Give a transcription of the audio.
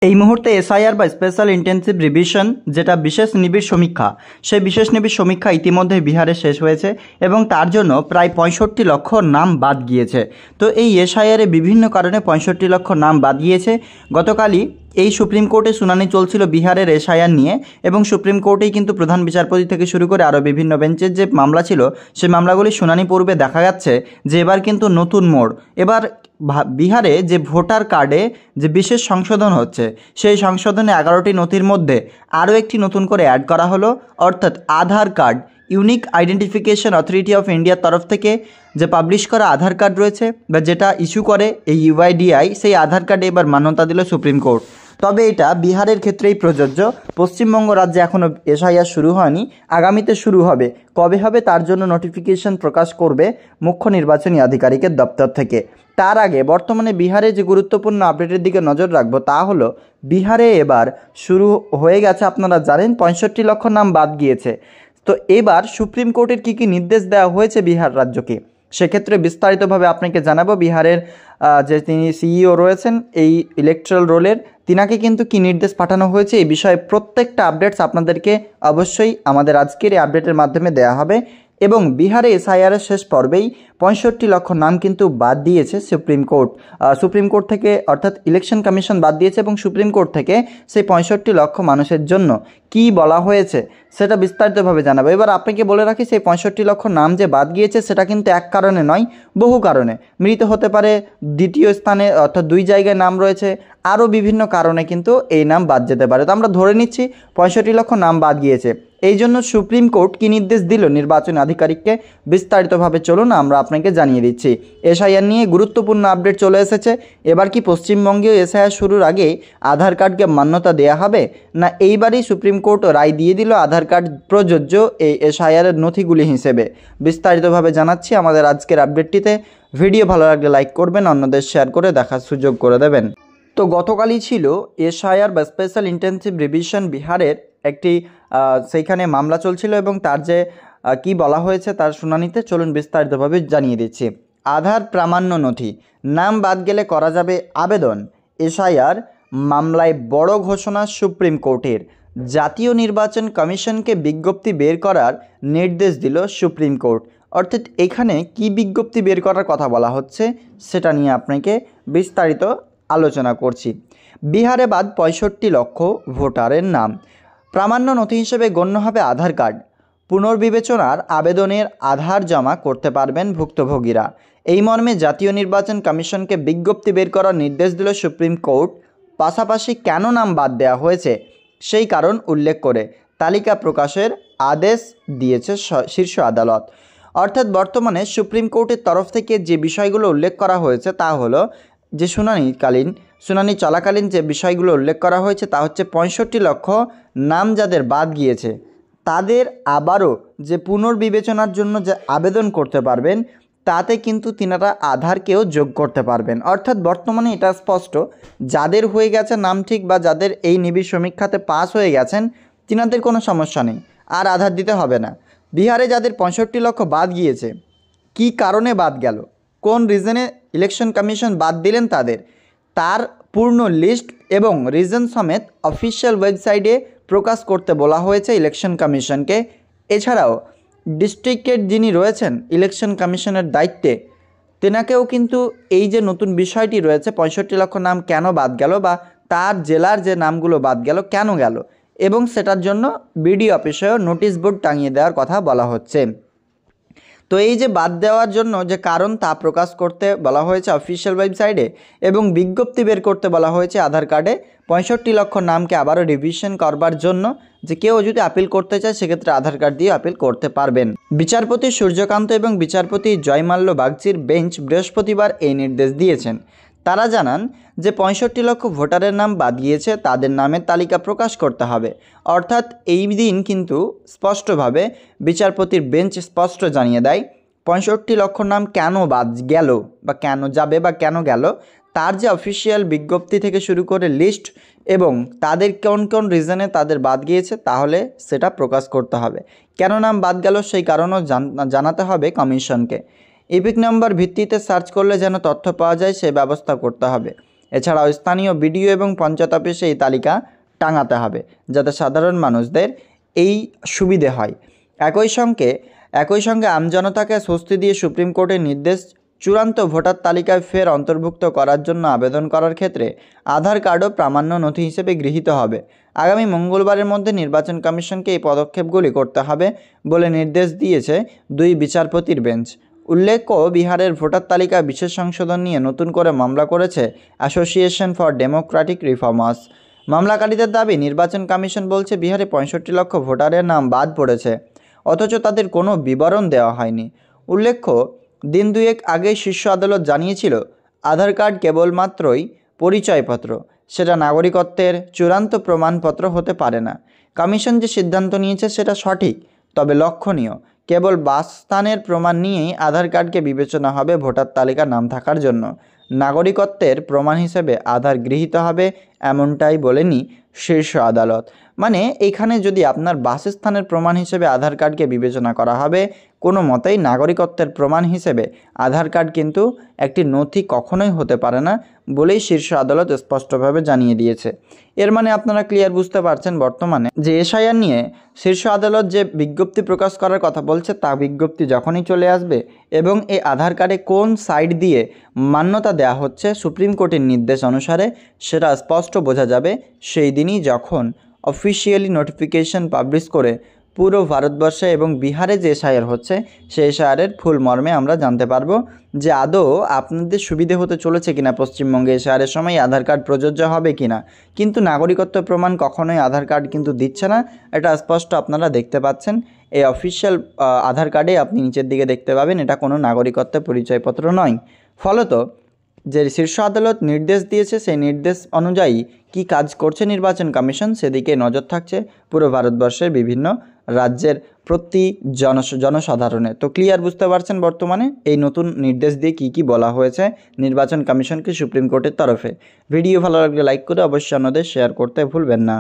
এই মুহূর্তে এসআইআর বা স্পেশাল ইন্টেন্সিভ রিভিশন যেটা বিশেষ নিবিড় সমীক্ষা, সেই বিশেষ নিবিড় সমীক্ষা ইতিমধ্যে বিহারে শেষ হয়েছে এবং তার জন্য প্রায় 65 লক্ষ নাম বাদ গিয়েছে। তো এই এসআইআরে বিভিন্ন কারণে 65 লক্ষ নাম বাদ গিয়েছে। গতকালই এই সুপ্রিম কোর্টে শুনানি চলছিল বিহারের এসআইআর নিয়ে এবং সুপ্রিম কোর্টেই কিন্তু প্রধান বিচারপতি থেকে শুরু করে আরও বিভিন্ন বেঞ্চের যে মামলা ছিল সেই মামলাগুলির শুনানি পূর্বে দেখা যাচ্ছে যে এবার কিন্তু নতুন মোড়। এবার বিহারে যে ভোটার কার্ডে যে বিশেষ সংশোধন হচ্ছে সেই সংশোধনে 11টি নথির মধ্যে আরও একটি নতুন করে অ্যাড করা হলো, অর্থাৎ আধার card. Unique identification authority of ইন্ডিয়ার তরফ থেকে যে পাবলিশ করা আধার কার্ড রয়েছে বা যেটা ইস্যু করে এই ইউআইডিআই, সেই আধার কার্ডে এবার মান্যতা দিল সুপ্রিম কোর্ট। তবে এটা বিহারের ক্ষেত্রেই প্রযোজ্য। পশ্চিমবঙ্গ রাজ্যে এখনও এসআইআর শুরু হয়নি, আগামীতে শুরু হবে। কবে হবে তার জন্য নোটিফিকেশন প্রকাশ করবে মুখ্য নির্বাচনী আধিকারিকের দপ্তর থেকে। তার আগে বর্তমানে বিহারে যে গুরুত্বপূর্ণ আপডেটের দিকে নজর রাখবো তা হলো বিহারে এবার শুরু হয়ে গেছে, আপনারা জানেন 65 লক্ষ নাম বাদ গিয়েছে। তো এবার সুপ্রিম কোর্টের কী কী নির্দেশ দেওয়া হয়েছে বিহার রাজ্যকে, সেক্ষেত্রে বিস্তারিতভাবে আপনাকে জানাবো। বিহারের যে তিনি সিইও রয়েছেন এই ইলেকট্রাল রোলের, তিনাকে কিন্তু কী নির্দেশ পাঠানো হয়েছে এই বিষয়ে প্রত্যেকটা আপডেটস আপনাদেরকে অবশ্যই আমাদের আজকের এই আপডেটের মাধ্যমে দেওয়া হবে। এবং বিহারে এসআইআরের শেষ পর্বেই 65 লক্ষ নাম কিন্তু বাদ দিয়েছে সুপ্রিম কোর্ট থেকে, অর্থাৎ ইলেকশন কমিশন বাদ দিয়েছে এবং সুপ্রিম কোর্ট থেকে সেই 65 লক্ষ মানুষের জন্য কি বলা হয়েছে সেটা বিস্তারিতভাবে জানাবো। এবার আপনাকে বলে রাখি, সেই 65 লক্ষ নাম যে বাদ গিয়েছে সেটা কিন্তু এক কারণে নয়, বহু কারণে। মৃত হতে পারে, দ্বিতীয় স্থানে অর্থাৎ 2 জায়গায় নাম রয়েছে, আরও বিভিন্ন কারণে কিন্তু এই নাম বাদ যেতে পারে। তো আমরা ধরে নিচ্ছি 65 লক্ষ নাম বাদ গিয়েছে। এই জন্য সুপ্রিম কোর্ট কী নির্দেশ দিল নির্বাচন আধিকারিককে, বিস্তারিতভাবে চলুন আমরা আপনাকে জানিয়ে দিচ্ছি। এসআইআর নিয়ে গুরুত্বপূর্ণ আপডেট চলে এসেছে। এবার কি পশ্চিমবঙ্গেও এসআইআর শুরুর আগে আধার কার্ডকে মান্যতা দেওয়া হবে, না এইবারই সুপ্রিম কোর্ট রায় দিয়ে দিল আধার কার্ড প্রযোজ্য এই এসআইআরের নথিগুলি হিসেবে? বিস্তারিতভাবে জানাচ্ছি আমাদের আজকের আপডেটটিতে। ভিডিও ভালো লাগলে লাইক করবেন, অন্যদের শেয়ার করে দেখার সুযোগ করে দেবেন। তো গতকালই ছিল এসআইআর বা স্পেশাল ইন্টেন্সিভ রিভিশন বিহারের একটি সেইখানে মামলা চলছিল এবং তার যে কি বলা হয়েছে তার শুনানিতে চলুন বিস্তারিতভাবে জানিয়ে দিচ্ছি। আধার প্রামাণ্য নথি, নাম বাদ গেলে করা যাবে আবেদন। এসআইআর মামলায় বড় ঘোষণা সুপ্রিম কোর্টের। জাতীয় নির্বাচন কমিশনকে বিজ্ঞপ্তি বের করার নির্দেশ দিল সুপ্রিম কোর্ট। অর্থাৎ এখানে কি বিজ্ঞপ্তি বের করার কথা বলা হচ্ছে সেটা নিয়ে আপনাকে বিস্তারিত আলোচনা করছি। বিহারে বাদ 65 লক্ষ ভোটারের নাম। প্রামাণ্য নথি হিসেবে গণ্য হবে আধার কার্ড। পুনর্বিবেচনার আবেদনের আধার জমা করতে পারবেন ভুক্তভোগীরা। এই মর্মে জাতীয় নির্বাচন কমিশনকে বিজ্ঞপ্তি বের করার নির্দেশ দিল সুপ্রিম কোর্ট। পাশাপাশি কেন নাম বাদ দেওয়া হয়েছে সেই কারণ উল্লেখ করে তালিকা প্রকাশের আদেশ দিয়েছে শীর্ষ আদালত। অর্থাৎ বর্তমানে সুপ্রিম কোর্টের তরফ থেকে যে বিষয়গুলো উল্লেখ করা হয়েছে তা হলো যে শুনানি চলাকালীন যে বিষয়গুলো উল্লেখ করা হয়েছে তা হচ্ছে 65 লক্ষ নাম যাদের বাদ গিয়েছে তাদের আবারও যে পুনর্বিবেচনার জন্য যে আবেদন করতে পারবেন তাতে কিন্তু তিনারা আধারকেও যোগ করতে পারবেন। অর্থাৎ বর্তমানে এটা স্পষ্ট, যাদের হয়ে গেছে নাম ঠিক বা যাদের এই নিবিড় সমীক্ষাতে পাস হয়ে গেছেন তিনাদের কোনো সমস্যা নেই, আর আধার দিতে হবে না। বিহারে যাদের 65 লক্ষ বাদ গিয়েছে, কি কারণে বাদ গেল, কোন রিজনে ইলেকশন কমিশন বাদ দিলেন তার পূর্ণ লিস্ট এবং রিজন সমেত অফিসিয়াল ওয়েবসাইটে প্রকাশ করতে বলা হয়েছে ইলেকশন কমিশনকে। এছাড়াও ডিস্ট্রিক্টের যিনি রয়েছেন ইলেকশন কমিশনের দায়িত্বে তেনাকেও কিন্তু এই যে নতুন বিষয়টি রয়েছে 65 লক্ষ নাম কেন বাদ গেল বা তার জেলার যে নামগুলো বাদ গেল কেন গেল, এবং সেটার জন্য বিডিও অফিসেও নোটিশ বোর্ড টাঙিয়ে দেওয়ার কথা বলা হচ্ছে। তো এই যে বাদ দেওয়ার জন্য যে কারণ তা প্রকাশ করতে বলা হয়েছে অফিসিয়াল ওয়েবসাইটে এবং বিজ্ঞপ্তি বের করতে বলা হয়েছে আধার কার্ডে 65 লক্ষ নামকে আবারও রিভিশন করবার জন্য, যে কেউ যদি আপিল করতে চায় সেক্ষেত্রে আধার কার্ড দিয়ে আপিল করতে পারবেন। বিচারপতি সূর্যকান্ত এবং বিচারপতি জয়মাল্য বাগচির বেঞ্চ বৃহস্পতিবার এই নির্দেশ দিয়েছেন। তারা জানান যে 65 লক্ষ ভোটারের নাম বাদ গিয়েছে তাদের নামের তালিকা প্রকাশ করতে হবে। অর্থাৎ এই দিন কিন্তু স্পষ্টভাবে বিচারপতির বেঞ্চ স্পষ্ট জানিয়ে দেয় 65 লক্ষ নাম কেন বাদ গেল বা কেন যাবে বা কেন গেল তার যে অফিসিয়াল বিজ্ঞপ্তি থেকে শুরু করে লিস্ট এবং তাদের কোন কোন রিজনে তাদের বাদ গিয়েছে তাহলে সেটা প্রকাশ করতে হবে। কেন নাম বাদ গেল সেই কারণও জানাতে হবে কমিশনকে। ইপিক নাম্বার ভিত্তিতে সার্চ করলে যেন তথ্য পাওয়া যায় সেই ব্যবস্থা করতে হবে। এছাড়াও স্থানীয় বিডিও এবং পঞ্চায়েত অফিসে এই তালিকা টাঙাতে হবে যাতে সাধারণ মানুষদের এই সুবিধে হয়। একই সঙ্গে আমজনতাকে স্বস্তি দিয়ে সুপ্রিম কোর্টের নির্দেশ, চূড়ান্ত ভোটার তালিকায় ফের অন্তর্ভুক্ত করার জন্য আবেদন করার ক্ষেত্রে আধার কার্ডও প্রামাণ্য নথি হিসেবে গৃহীত হবে। আগামী মঙ্গলবারের মধ্যে নির্বাচন কমিশনকে এই পদক্ষেপগুলি করতে হবে বলে নির্দেশ দিয়েছে 2 বিচারপতির বেঞ্চ। উল্লেখ্য, বিহারের ভোটার তালিকা বিশেষ সংশোধন নিয়ে নতুন করে মামলা করেছে অ্যাসোসিয়েশন ফর ডেমোক্রেটিক রিফর্মার্স। মামলাকারীদের দাবি, নির্বাচন কমিশন বলছে বিহারে 65 লক্ষ ভোটারের নাম বাদ পড়েছে, অথচ তাদের কোনো বিবরণ দেওয়া হয়নি। উল্লেখ্য, দিন দুয়েক আগে শীর্ষ আদালত জানিয়েছিল আধার কার্ড কেবলমাত্রই পরিচয়পত্র, সেটা নাগরিকত্বের চূড়ান্ত প্রমাণপত্র হতে পারে না। কমিশন যে সিদ্ধান্ত নিয়েছে সেটা সঠিক, তবে লক্ষণীয়। কেবল বাসস্থানের প্রমাণ নিয়েই আধার কার্ডকে বিবেচনা হবে ভোটার তালিকার নাম থাকার জন্য। নাগরিকত্বের প্রমাণ হিসেবে আধার গৃহীত হবে, এমনটাই বলেনি শীর্ষ আদালত। মানে এখানে যদি আপনার বাসস্থানের প্রমাণ হিসেবে আধার কার্ডকে বিবেচনা করা হবে, কোনো মতেই নাগরিকত্বের প্রমাণ হিসেবে আধার কার্ড কিন্তু একটি নথি কখনোই হতে পারে না বলেই শীর্ষ আদালত স্পষ্টভাবে জানিয়ে দিয়েছে। এর মানে আপনারা ক্লিয়ার বুঝতে পারছেন বর্তমানে যে এসআইআর নিয়ে শীর্ষ আদালত যে বিজ্ঞপ্তি প্রকাশ করার কথা বলছে, তা বিজ্ঞপ্তি যখনই চলে আসবে এবং এই আধার কার্ডে কোন সাইড দিয়ে মান্যতা দেওয়া হচ্ছে সুপ্রিম কোর্টের নির্দেশ অনুসারে, সেটা স্পষ্ট বোঝা যাবে সেই দিনই যখন অফিসিয়ালি নোটিফিকেশন পাবলিশ করে পুরো ভারতবর্ষে এবং বিহারে যে এসআইআর হচ্ছে সেই এসআইআরের ফুল মর্মে আমরা জানতে পারবো যে আদৌ আপনাদের সুবিধে হতে চলেছে কিনা, পশ্চিমবঙ্গে এসআইআরের সময় আধার কার্ড প্রযোজ্য হবে কিনা। কিন্তু নাগরিকত্ব প্রমাণ কখনোই আধার কার্ড কিন্তু দিচ্ছে না, এটা স্পষ্ট আপনারা দেখতে পাচ্ছেন। এই অফিসিয়াল আধার কার্ডে আপনি নিচের দিকে দেখতে পাবেন এটা কোনো নাগরিকত্বের পরিচয়পত্র নয়। ফলত যে শীর্ষ আদালত নির্দেশ দিয়েছে সেই নির্দেশ অনুযায়ী কি কাজ করছে নির্বাচন কমিশন, সেদিকে নজর থাকছে পুরো ভারতবর্ষের বিভিন্ন রাজ্যের প্রতি জনসাধারণের। তো ক্লিয়ার বুঝতে পারছেন বর্তমানে এই নতুন নির্দেশ দিয়ে কি বলা হয়েছে নির্বাচন কমিশনকে সুপ্রিম কোর্টের তরফে। ভিডিও ভালো লাগলে লাইক করে অবশ্যই অন্যদের শেয়ার করতে ভুলবেন না।